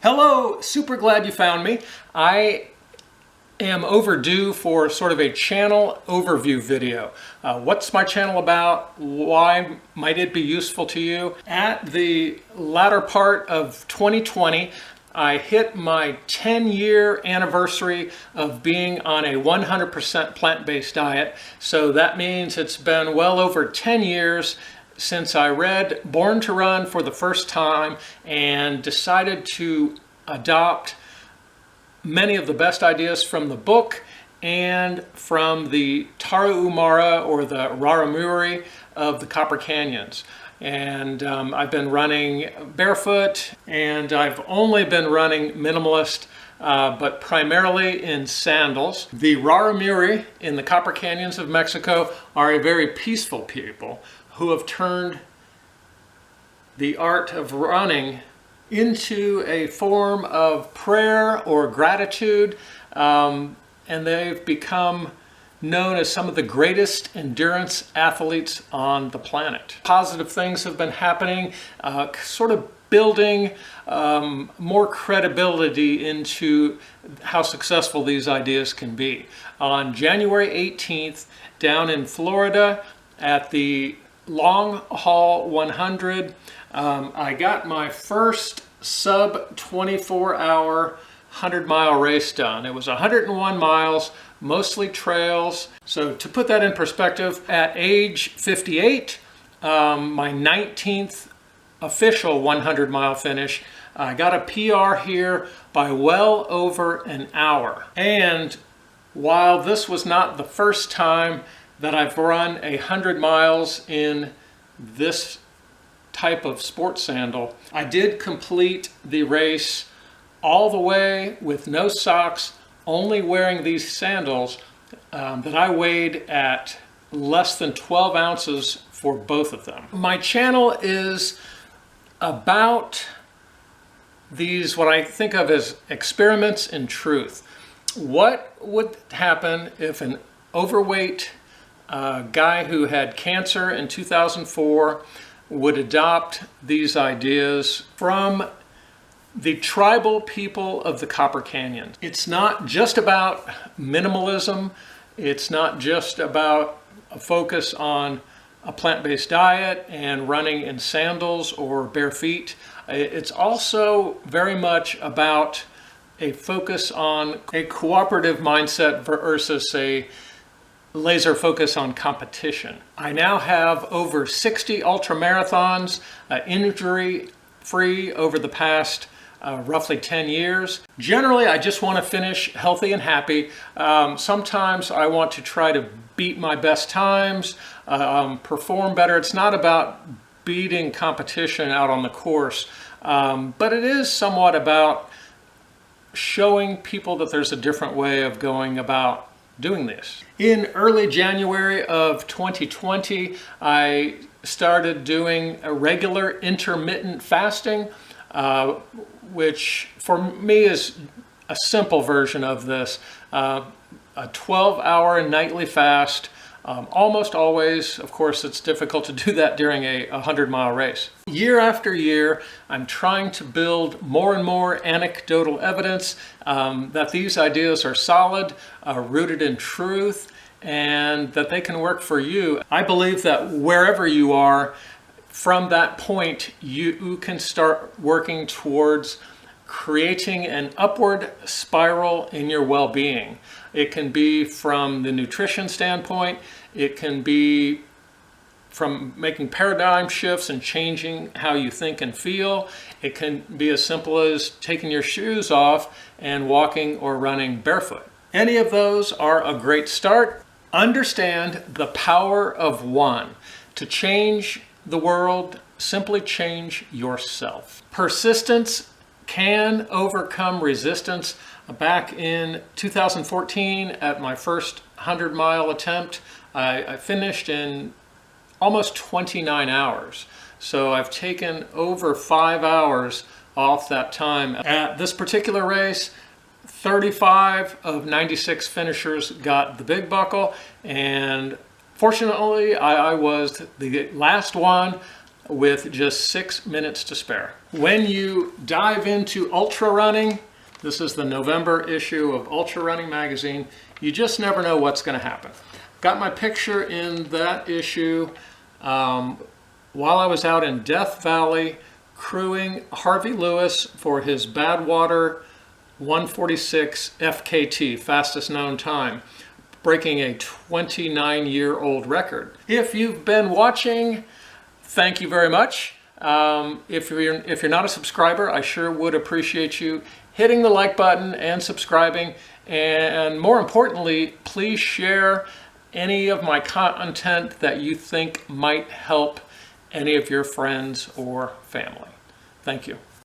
Hello, super glad you found me. I am overdue for sort of a channel overview video. What's my channel about? Why might it be useful to you? At the latter part of 2020, I hit my 10-year anniversary of being on a 100% plant-based diet. So that means it's been well over 10 years since I read Born to Run for the first time and decided to adopt many of the best ideas from the book and from the Tarahumara or the Raramuri of the Copper Canyons. And I've been running barefoot, and I've only been running minimalist, but primarily in sandals. The Raramuri in the Copper Canyons of Mexico are a very peaceful people who have turned the art of running into a form of prayer or gratitude, and they've become known as some of the greatest endurance athletes on the planet. Positive things have been happening, sort of building more credibility into how successful these ideas can be. On January 18th, down in Florida at the Long Haul 100, I got my first sub 24-hour 100-mile race done. It was 101 miles, mostly trails. So to put that in perspective, at age 58, my 19th official 100-mile finish, I got a PR here by well over an hour. And while this was not the first time that I've run 100 miles in this type of sports sandal, I did complete the race all the way with no socks, only wearing these sandals that I weighed at less than 12 ounces for both of them. My channel is about these, what I think of as experiments in truth. What would happen if an overweight guy who had cancer in 2004 would adopt these ideas from the tribal people of the Copper Canyon? It's not just about minimalism. It's not just about a focus on a plant-based diet and running in sandals or bare feet. It's also very much about a focus on a cooperative mindset versus a laser focus on competition. I now have over 60 ultra marathons, injury-free over the past roughly 10 years. Generally, I just want to finish healthy and happy. Sometimes I want to try to beat my best times, perform better. It's not about beating competition out on the course, but it is somewhat about showing people that there's a different way of going about doing this. In early January of 2020, I started doing a regular intermittent fasting, which for me is a simple version of this, a 12-hour nightly fast. Almost always, of course, it's difficult to do that during a 100-mile race. Year after year, I'm trying to build more and more anecdotal evidence that these ideas are solid, rooted in truth, and that they can work for you. I believe that wherever you are, from that point, you can start working towards creating an upward spiral in your well-being. It can be from the nutrition standpoint. It can be from making paradigm shifts and changing how you think and feel. It can be as simple as taking your shoes off and walking or running barefoot. Any of those are a great start. Understand the power of one. To change the world, simply change yourself. Persistence can overcome resistance. Back in 2014, at my first 100-mile attempt, I finished in almost 29 hours. So I've taken over 5 hours off that time. At this particular race, 35 of 96 finishers got the big buckle, and fortunately I was the last one with just 6 minutes to spare. When you dive into ultra running, this is the November issue of Ultra Running magazine, you just never know what's going to happen. Got my picture in that issue while I was out in Death Valley crewing Harvey Lewis for his Badwater 146 FKT, fastest known time, breaking a 29-year-old record. If you've been watching, thank you very much. If you're not a subscriber, I sure would appreciate you hitting the like button and subscribing. And more importantly, please share any of my content that you think might help any of your friends or family. Thank you.